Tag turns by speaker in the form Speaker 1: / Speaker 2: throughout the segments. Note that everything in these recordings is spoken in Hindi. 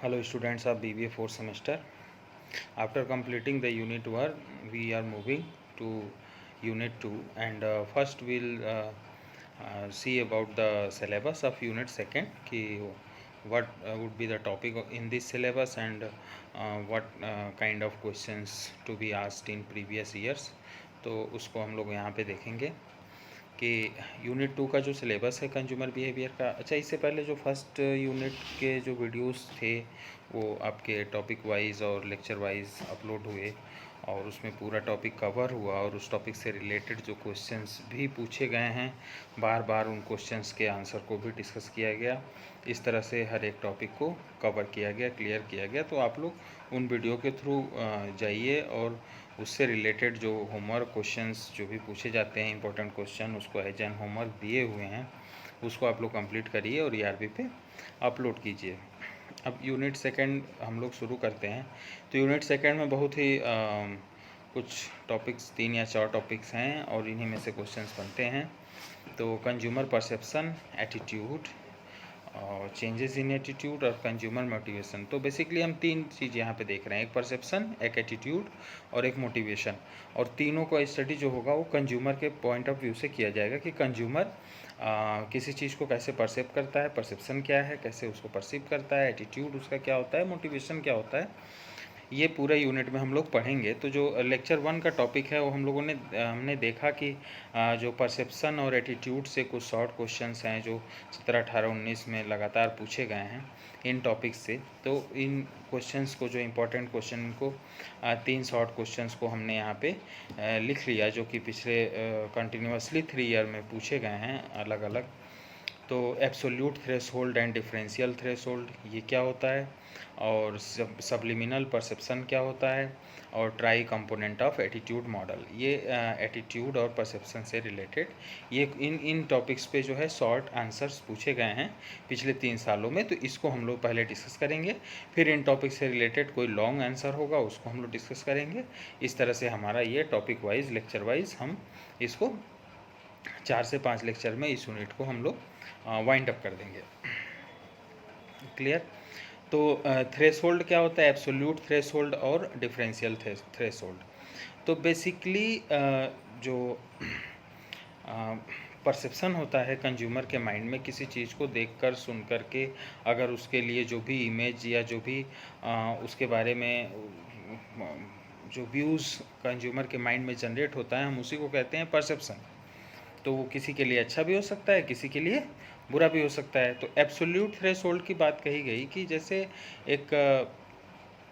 Speaker 1: Hello students of BBA 4th semester. After completing the unit 1, we are moving to unit 2 and first we'll see about the syllabus of unit 2 ki what would be the topic in this syllabus and what kind of questions to be asked in previous years. तो उसको हम लोग यहाँ पे देखेंगे कि यूनिट 2 का जो सिलेबस है कंज्यूमर बिहेवियर का। अच्छा, इससे पहले जो फर्स्ट यूनिट के जो वीडियोस थे वो आपके टॉपिक वाइज और लेक्चर वाइज अपलोड हुए और उसमें पूरा टॉपिक कवर हुआ और उस टॉपिक से रिलेटेड जो क्वेश्चंस भी पूछे गए हैं बार बार उन क्वेश्चंस के आंसर को भी डिस्कस किया गया। इस तरह से हर एक टॉपिक को कवर किया गया, क्लियर किया गया। तो आप लोग उन वीडियो के थ्रू जाइए और उससे रिलेटेड जो होमवर्क क्वेश्चंस जो भी पूछे जाते हैं इंपॉर्टेंट क्वेश्चन, उसको एज एन होमवर्क दिए हुए हैं, उसको आप लोग कंप्लीट करिए और ERP पे अपलोड कीजिए। अब यूनिट 2 हम लोग शुरू करते हैं। तो यूनिट 2 में बहुत ही कुछ टॉपिक्स 3 या 4 टॉपिक्स हैं और इन्हीं में से क्वेश्चंस बनते हैं। तो कंज्यूमर परसेप्शन, एटीट्यूड और चेंजेस इन एटीट्यूड और कंज्यूमर मोटिवेशन। तो बेसिकली हम 3 चीज़ यहाँ पे देख रहे हैं, एक परसेप्शन, एक एटीट्यूड और एक मोटिवेशन। और तीनों का स्टडी जो होगा वो कंज्यूमर के पॉइंट ऑफ व्यू से किया जाएगा कि कंज्यूमर किसी चीज़ को कैसे परसेप्ट करता है, परसेप्शन क्या है, कैसे उसको परसीव करता है, एटीट्यूड उसका क्या होता है, मोटिवेशन क्या होता है। ये पूरे यूनिट में हम लोग पढ़ेंगे। तो जो लेक्चर 1 का टॉपिक है वो हमने देखा कि जो परसेप्शन और एटीट्यूड से कुछ शॉर्ट क्वेश्चंस हैं जो 17, 18, 19 में लगातार पूछे गए हैं इन टॉपिक्स से। तो इन क्वेश्चंस को, जो इम्पोर्टेंट क्वेश्चन को, 3 शॉर्ट क्वेश्चंस को हमने यहाँ पे लिख लिया जो कि पिछले कंटिन्यूसली 3 ईयर में पूछे गए हैं अलग अलग। तो absolute threshold and differential threshold ये क्या होता है, और सब्लिमिनल परसेप्शन क्या होता है, और try component of attitude model, ये एटीट्यूड और परसेप्शन से रिलेटेड ये इन टॉपिक्स पे जो है शॉर्ट आंसर्स पूछे गए हैं पिछले 3 सालों में। तो इसको हम लोग पहले डिस्कस करेंगे, फिर इन टॉपिक से रिलेटेड कोई लॉन्ग आंसर होगा उसको हम लोग डिस्कस करेंगे। इस तरह से हमारा ये टॉपिक वाइज, लेक्चर वाइज हम इसको 4 से 5 लेक्चर में इस यूनिट को हम लोग वाइंड अप कर देंगे। क्लियर? तो थ्रेशोल्ड क्या होता है, एब्सोल्यूट थ्रेशोल्ड और डिफरेंशियल थ्रेशोल्ड। तो बेसिकली जो परसेप्शन होता है कंज्यूमर के माइंड में किसी चीज़ को देखकर, सुन कर के, अगर उसके लिए जो भी इमेज या जो भी उसके बारे में जो व्यूज़ कंज्यूमर के माइंड में जनरेट होता है, हम उसी को कहते हैं परसेप्शन। तो वो किसी के लिए अच्छा भी हो सकता है, किसी के लिए बुरा भी हो सकता है। तो एब्सोल्यूट थ्रेशोल्ड की बात कही गई कि जैसे एक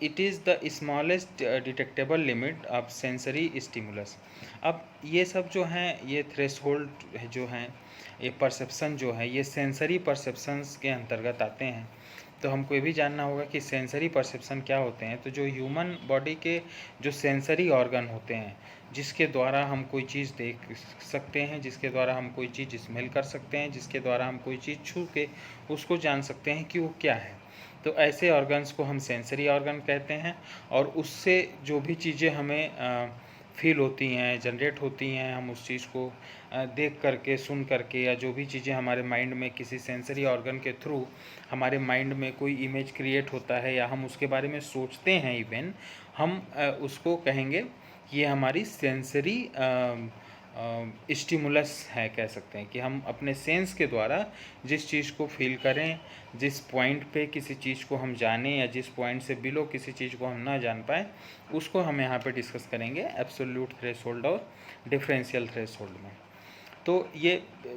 Speaker 1: it is the smallest detectable limit of sensory stimulus. अब ये सब जो हैं, ये थ्रेशोल्ड जो हैं, ये परसेप्शन जो है, ये सेंसरी परसेप्शंस के अंतर्गत आते हैं। तो हमको ये भी जानना होगा कि सेंसरी परसेप्शन क्या होते हैं। तो जो ह्यूमन बॉडी के जो सेंसरी ऑर्गन होते हैं, जिसके द्वारा हम कोई चीज़ देख सकते हैं, जिसके द्वारा हम कोई चीज़ स्मेल कर सकते हैं, जिसके द्वारा हम कोई चीज़ छू के उसको जान सकते हैं कि वो क्या है, तो ऐसे ऑर्गन्स को हम सेंसरी ऑर्गन कहते हैं। और उससे जो भी चीज़ें हमें फील होती हैं, जनरेट होती हैं, हम उस चीज़ को देख करके, सुन करके, या जो भी चीज़ें हमारे माइंड में किसी सेंसरी ऑर्गन के थ्रू हमारे माइंड में कोई इमेज क्रिएट होता है या हम उसके बारे में सोचते हैं, इवन हम उसको कहेंगे कि ये हमारी सेंसरी स्टिमुलस है, कह सकते हैं कि हम अपने सेंस के द्वारा जिस चीज़ को फील करें, जिस पॉइंट पे किसी चीज़ को हम जानें या जिस पॉइंट से बिलो किसी चीज़ को हम ना जान पाएँ, उसको हम यहाँ पे डिस्कस करेंगे एब्सोल्यूट थ्रेशोल्ड और डिफरेंशियल थ्रेशोल्ड में। तो ये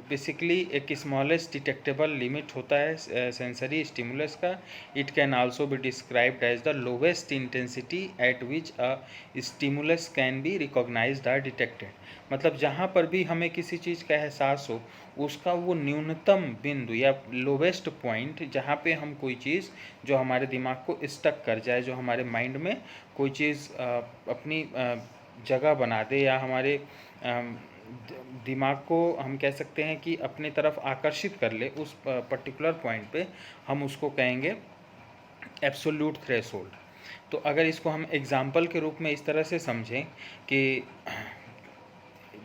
Speaker 1: बेसिकली एक स्मॉलेस्ट डिटेक्टेबल लिमिट होता है सेंसरी स्टिमुलस का। It can also be described as the lowest intensity at which a stimulus can be recognized और डिटेक्टेड। मतलब जहाँ पर भी हमें किसी चीज़ का एहसास हो, उसका वो न्यूनतम बिंदु या लोवेस्ट पॉइंट जहाँ पे हम कोई चीज़ जो हमारे दिमाग को स्टक कर जाए, जो हमारे माइंड में कोई चीज़ अपनी जगह बना दे या हमारे दिमाग को हम कह सकते हैं कि अपनी तरफ आकर्षित कर ले, उस पर्टिकुलर पॉइंट पे हम उसको कहेंगे एब्सोल्यूट थ्रेशोल्ड। तो अगर इसको हम एग्जाम्पल के रूप में इस तरह से समझें कि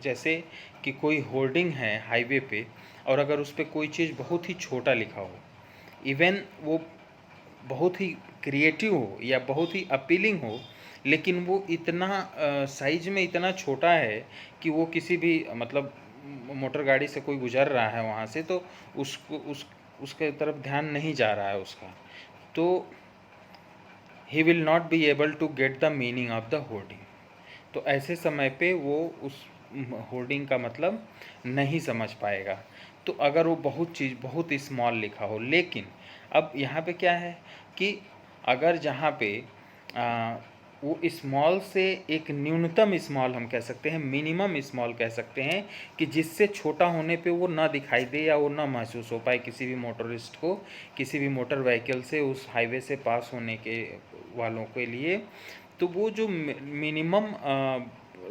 Speaker 1: जैसे कि कोई होर्डिंग है हाईवे पे और अगर उस पर कोई चीज़ बहुत ही छोटा लिखा हो, इवन वो बहुत ही क्रिएटिव हो या बहुत ही अपीलिंग हो, लेकिन वो इतना साइज में इतना छोटा है कि वो किसी भी मतलब मोटर गाड़ी से कोई गुजर रहा है वहाँ से तो उसके तरफ ध्यान नहीं जा रहा है उसका, तो he will not be able to get the meaning of the hoarding. तो ऐसे समय पे वो उस होर्डिंग का मतलब नहीं समझ पाएगा। तो अगर वो बहुत स्मॉल लिखा हो, लेकिन अब यहाँ पे क्या है कि अगर जहाँ पे वो स्मॉल से एक न्यूनतम स्मॉल हम कह सकते हैं, मिनिमम स्मॉल कह सकते हैं, कि जिससे छोटा होने पे वो ना दिखाई दे या वो ना महसूस हो पाए किसी भी मोटरिस्ट को, किसी भी मोटर व्हीकल से उस हाईवे से पास होने के वालों के लिए। तो वो जो minimum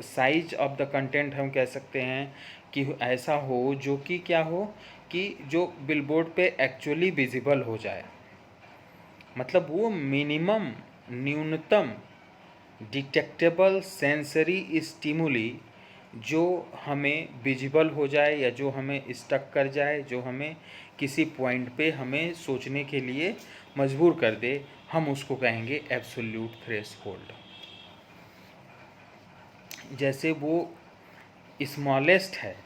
Speaker 1: size of the content हम कह सकते हैं कि ऐसा हो जो कि क्या हो कि जो बिलबोर्ड पे एक्चुअली विजिबल हो जाए, मतलब वो मिनिमम न्यूनतम डिटेक्टेबल सेंसरी स्टिमुली जो हमें विजिबल हो जाए या जो हमें स्टक कर जाए, जो हमें किसी पॉइंट पे हमें सोचने के लिए मजबूर कर दे, हम उसको कहेंगे एब्सोल्यूट थ्रेशोल्ड। जैसे वो स्मॉलेस्ट है,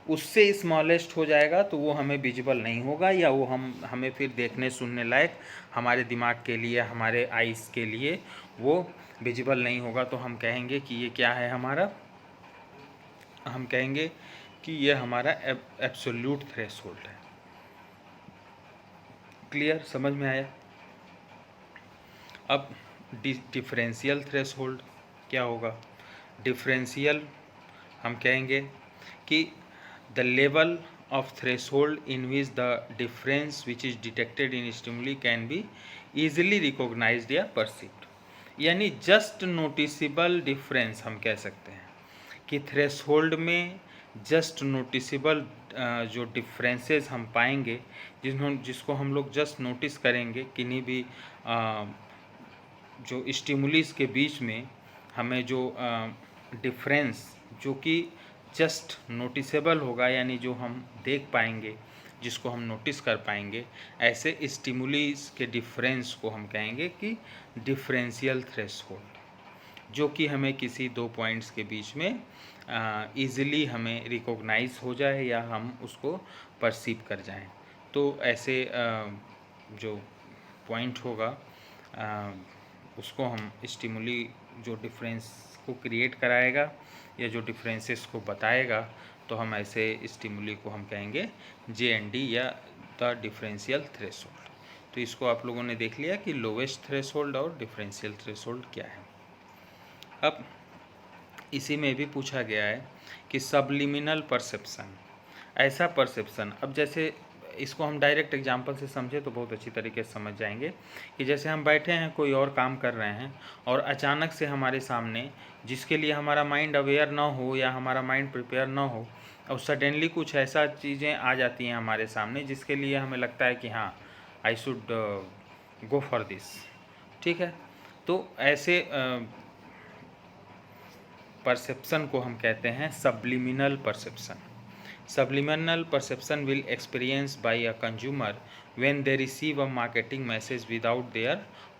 Speaker 1: उससे स्मॉलेस्ट हो जाएगा तो वो हमें विजिबल नहीं होगा, या वो हमें फिर देखने सुनने लायक हमारे दिमाग के लिए, हमारे आइज़ के लिए वो विजिबल नहीं होगा। तो हम कहेंगे कि ये क्या है हमारा, हम कहेंगे कि ये हमारा एब्सोल्यूट थ्रेशोल्ड है। क्लियर, समझ में आया? अब डिफरेंशियल थ्रेशोल्ड क्या होगा? डिफरेंशियल हम कहेंगे कि the level of threshold in which the difference which is detected in stimuli can be easily recognized या perceived, यानी जस्ट नोटिसेबल डिफरेंस हम कह सकते हैं कि थ्रेशोल्ड में जस्ट नोटिसेबल जो डिफरेंसेस हम पाएंगे, जिसको हम लोग जस्ट नोटिस करेंगे किन्हीं भी जो स्टिमुलिस के बीच में हमें जो डिफरेंस जो कि जस्ट नोटिसेबल होगा, यानी जो हम देख पाएंगे, जिसको हम नोटिस कर पाएंगे, ऐसे स्टिमुलीज के डिफरेंस को हम कहेंगे कि डिफरेंशियल थ्रेशोल्ड, जो कि हमें किसी दो पॉइंट्स के बीच में ईज़िली हमें रिकॉग्नाइज हो जाए या हम उसको परसीव कर जाएं। तो ऐसे जो पॉइंट होगा उसको हम स्टिमुली जो डिफरेंस को क्रिएट कराएगा या जो डिफरेंसेस को बताएगा, तो हम ऐसे स्टिमुली को हम कहेंगे JND या द डिफरेंशियल थ्रेशोल्ड। तो इसको आप लोगों ने देख लिया कि लोवेस्ट थ्रेशोल्ड और डिफरेंशियल थ्रेशोल्ड क्या है। अब इसी में भी पूछा गया है कि सबलिमिनल परसेप्शन, ऐसा परसेप्शन, अब जैसे इसको हम डायरेक्ट एग्जांपल से समझे तो बहुत अच्छी तरीके से समझ जाएंगे कि जैसे हम बैठे हैं, कोई और काम कर रहे हैं, और अचानक से हमारे सामने, जिसके लिए हमारा माइंड अवेयर ना हो या हमारा माइंड प्रिपेयर ना हो, और सडनली कुछ ऐसा चीज़ें आ जाती हैं हमारे सामने जिसके लिए हमें लगता है कि हाँ I should go for this, ठीक है। तो ऐसे परसेप्शन को हम कहते हैं subliminal perception. Subliminal perception will experienced by a consumer when they receive a marketing message without their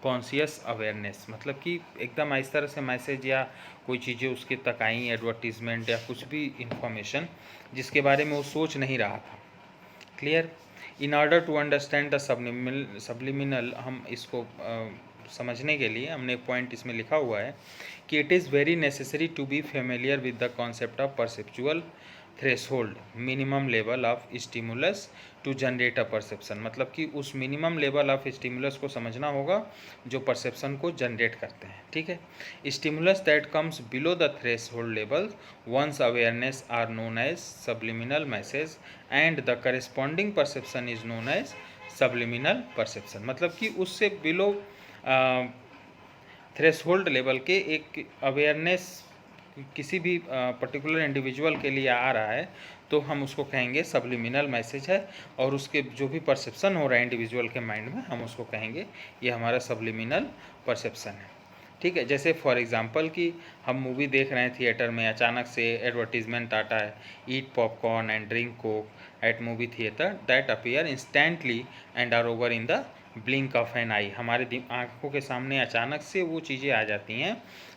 Speaker 1: conscious awareness, मतलब कि एकदम इस तरह से मैसेज या कोई चीज़ें उसके तक आई, एडवर्टीजमेंट या कुछ भी इंफॉर्मेशन जिसके बारे में वो सोच नहीं रहा था। Clear? In order to understand the subliminal, हम इसको समझने के लिए हमने एक पॉइंट इसमें लिखा हुआ है कि it is very necessary to be familiar with the concept of perceptual threshold minimum level of stimulus to generate a perception, मतलब कि उस मिनिमम लेवल ऑफ स्टिमुलस को समझना होगा जो परसेप्शन को जनरेट करते हैं, ठीक है। Stimulus that comes below the threshold level once awareness are known as subliminal message and the corresponding perception is known as subliminal perception, मतलब कि उससे बिलो थ्रेशोल्ड लेवल के एक अवेयरनेस किसी भी पर्टिकुलर इंडिविजुअल के लिए आ रहा है तो हम उसको कहेंगे सबलिमिनल मैसेज है, और उसके जो भी परसेप्शन हो रहा है इंडिविजुअल के माइंड में, हम उसको कहेंगे ये हमारा सबलिमिनल परसेप्शन है, ठीक है। जैसे फॉर एग्जांपल कि हम मूवी देख रहे हैं थिएटर में, अचानक से एडवर्टीजमेंट आता है, eat popcorn and drink Coke at movie theatre that appear instantly and are over in the blink of an eye, हमारे आँखों के सामने अचानक से वो चीज़ें आ जाती हैं,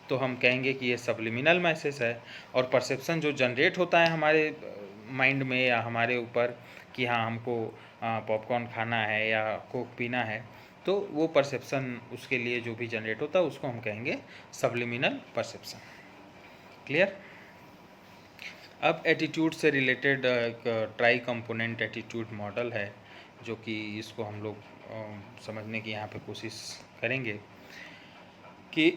Speaker 1: तो हम कहेंगे कि ये सब्लिमिनल मैसेज है। और परसेप्शन जो जनरेट होता है हमारे माइंड में या हमारे ऊपर कि हाँ हमको पॉपकॉर्न खाना है या कोक पीना है, तो वो परसेप्शन उसके लिए जो भी जनरेट होता है उसको हम कहेंगे सब्लिमिनल परसेप्शन। क्लियर। अब एटीट्यूड से रिलेटेड एक ट्राई कंपोनेंट एटीट्यूड मॉडल है, जो कि इसको हम लोग समझने की यहाँ पे कोशिश करेंगे कि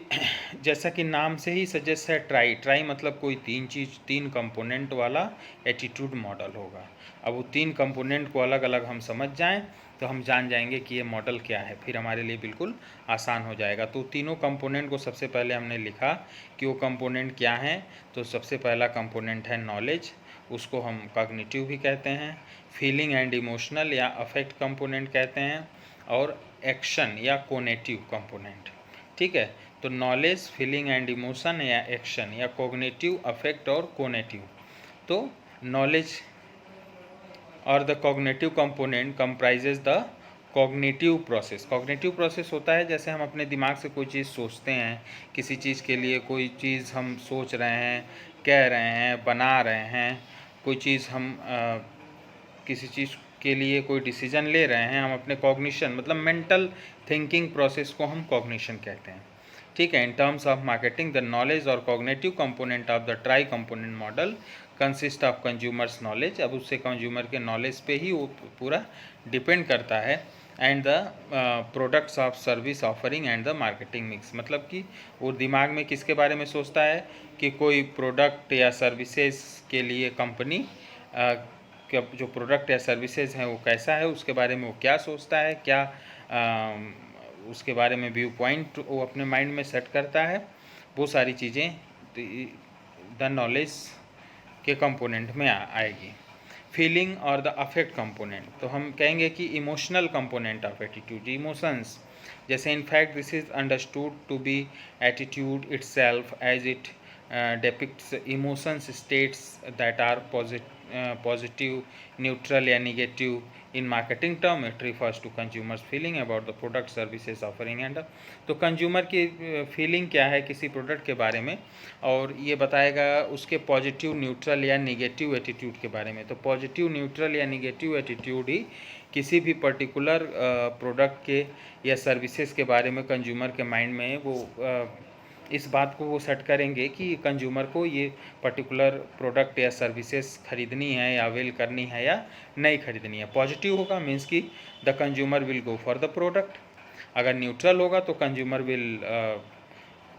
Speaker 1: जैसा कि नाम से ही सजेस्ट है, ट्राई मतलब कोई तीन कंपोनेंट वाला एटीट्यूड मॉडल होगा। अब वो तीन कंपोनेंट को अलग अलग हम समझ जाएं तो हम जान जाएंगे कि ये मॉडल क्या है, फिर हमारे लिए बिल्कुल आसान हो जाएगा। तो तीनों कंपोनेंट को सबसे पहले हमने लिखा कि वो कंपोनेंट क्या हैं। तो सबसे पहला कंपोनेंट है नॉलेज, उसको हम कॉग्निटिव भी कहते हैं, फीलिंग एंड इमोशनल या अफेक्ट कंपोनेंट कहते हैं, और एक्शन या कोनेटिव कंपोनेंट। ठीक है, तो नॉलेज, फीलिंग एंड इमोशन या एक्शन या कॉग्निटिव, अफेक्ट और कोनेटिव। तो नॉलेज और the cognitive component comprises the cognitive process. Cognitive process होता है जैसे हम अपने दिमाग से कोई चीज़ सोचते हैं, किसी चीज़ के लिए कोई चीज़ हम सोच रहे हैं, कह रहे हैं, बना रहे हैं, कोई चीज़ हम किसी चीज़ के लिए कोई डिसीजन ले रहे हैं, हम अपने कॉग्निशन मतलब मेंटल थिंकिंग प्रोसेस को हम कॉग्निशन कहते हैं। ठीक है, in terms of marketing the knowledge और cognitive component of the tri component model consist of consumers knowledge. अब उससे कंज्यूमर के नॉलेज पे ही वो पूरा डिपेंड करता है, and the products of service offering and the marketing mix. मतलब कि वो दिमाग में किसके बारे में सोचता है कि कोई प्रोडक्ट या सर्विसेज के लिए कंपनी जो प्रोडक्ट या सर्विसेज हैं वो कैसा है, उसके बारे में वो क्या सोचता है, क्या उसके बारे में व्यू पॉइंट वो अपने माइंड में सेट करता है, वो सारी चीज़ें द नॉलेज के कंपोनेंट में आएगी। फीलिंग और द अफेक्ट कंपोनेंट, तो हम कहेंगे कि emotional component of attitude, emotions. जैसे in fact this is understood to be attitude itself as it depicts emotions states that are positive, neutral या negative. In marketing term it refers to consumers feeling about the product services offering and तो कंज्यूमर की फीलिंग क्या है किसी प्रोडक्ट के बारे में, और ये बताएगा उसके पॉजिटिव, न्यूट्रल या नेगेटिव एटीट्यूड के बारे में। तो पॉजिटिव, न्यूट्रल या नेगेटिव एटीट्यूड ही किसी भी पर्टिकुलर प्रोडक्ट के या सर्विसेज के बारे में कंज्यूमर के माइंड में वो इस बात को वो सेट करेंगे कि कंज्यूमर को ये पर्टिकुलर प्रोडक्ट या सर्विसेज खरीदनी है या अवेल करनी है या नहीं खरीदनी है। पॉजिटिव होगा मीन्स कि the consumer will go for the product. अगर न्यूट्रल होगा तो कंज्यूमर विल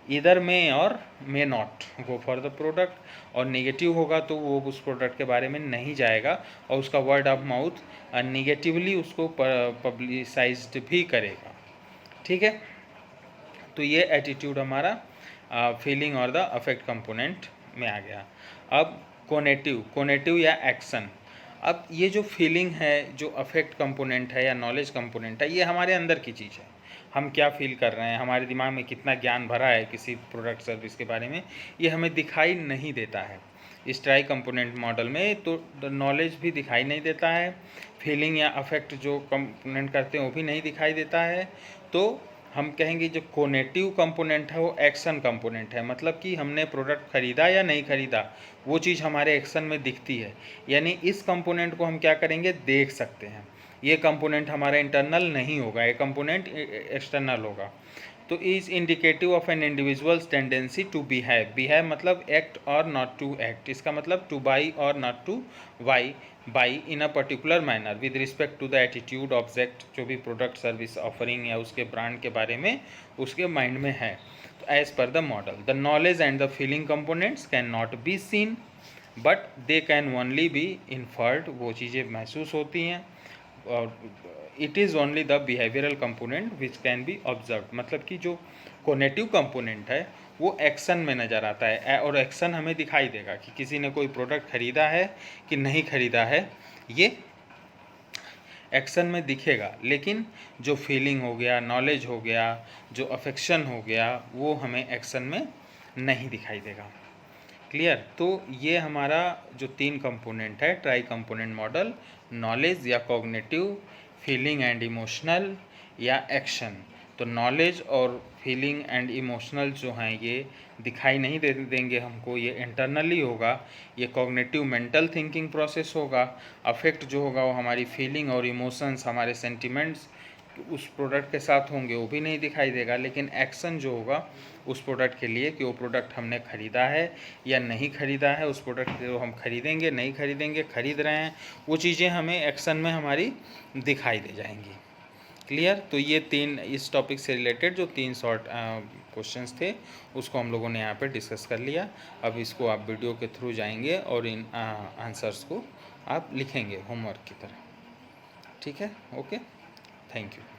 Speaker 1: इधर में और may not go for the product, और नेगेटिव होगा तो वो उस प्रोडक्ट के बारे में नहीं जाएगा और उसका वर्ड ऑफ माउथ नेगेटिवली उसको पब्लिसाइज्ड भी करेगा। ठीक है, तो ये एटीट्यूड हमारा फीलिंग और द अफेक्ट कंपोनेंट में आ गया। अब कोनेटिव या एक्शन। अब ये जो फीलिंग है, जो अफेक्ट कंपोनेंट है या नॉलेज कंपोनेंट है, ये हमारे अंदर की चीज़ है। हम क्या फील कर रहे हैं, हमारे दिमाग में कितना ज्ञान भरा है किसी प्रोडक्ट सर्विस के बारे में, ये हमें दिखाई नहीं देता है। इस ट्राई कंपोनेंट मॉडल में तो नॉलेज भी दिखाई नहीं देता है, फीलिंग या अफेक्ट जो कंपोनेंट करते हैं वो भी नहीं दिखाई देता है। तो हम कहेंगे जो कोनेटिव कंपोनेंट है वो एक्शन कंपोनेंट है। मतलब कि हमने प्रोडक्ट खरीदा या नहीं खरीदा वो चीज़ हमारे एक्शन में दिखती है, यानी इस कंपोनेंट को हम क्या करेंगे, देख सकते हैं। ये कंपोनेंट हमारा इंटरनल नहीं होगा, ये कंपोनेंट एक्सटर्नल होगा। तो is indicative of an individual's tendency to behave मतलब एक्ट और नॉट टू एक्ट। इसका मतलब टू बाई और not to buy in a particular manner with respect to the attitude object, जो भी प्रोडक्ट सर्विस ऑफरिंग या उसके ब्रांड के बारे में उसके माइंड में है। तो as per the model the knowledge and the feeling components can not be seen but they can only be inferred. वो चीज़ें महसूस होती हैं और it is only the behavioural component which can be observe. मतलब कि जो कोनेटिव कंपोनेंट है वो एक्शन में नज़र आता है, और एक्शन हमें दिखाई देगा कि किसी ने कोई प्रोडक्ट खरीदा है कि नहीं खरीदा है, ये एक्शन में दिखेगा। लेकिन जो फीलिंग हो गया, नॉलेज हो गया, जो अफेक्शन हो गया, वो हमें एक्शन में नहीं दिखाई देगा। क्लियर। तो ये हमारा जो तीन कंपोनेंट है ट्राई कंपोनेंट मॉडल, नॉलेज या कॉग्निटिव, फीलिंग एंड इमोशनल या एक्शन। तो नॉलेज और फीलिंग एंड इमोशनल जो हैं ये दिखाई नहीं देंगे हमको, ये इंटरनली होगा, ये कॉग्निटिव मेंटल थिंकिंग प्रोसेस होगा। अफेक्ट जो होगा वो हमारी फीलिंग और इमोशंस, हमारे सेंटिमेंट्स उस प्रोडक्ट के साथ होंगे, वो भी नहीं दिखाई देगा। लेकिन एक्शन जो होगा उस प्रोडक्ट के लिए कि वो प्रोडक्ट हमने ख़रीदा है या नहीं ख़रीदा है, उस प्रोडक्ट को हम खरीदेंगे नहीं खरीदेंगे, खरीद रहे हैं, वो चीज़ें हमें एक्शन में हमारी दिखाई दे जाएंगी। क्लियर? तो ये 3 इस टॉपिक से रिलेटेड जो 3 शॉर्ट क्वेश्चंस थे उसको हम लोगों ने यहाँ पे डिस्कस कर लिया। अब इसको आप वीडियो के थ्रू जाएंगे और इन आंसर्स को आप लिखेंगे होमवर्क की तरह। ठीक है? Okay, thank you.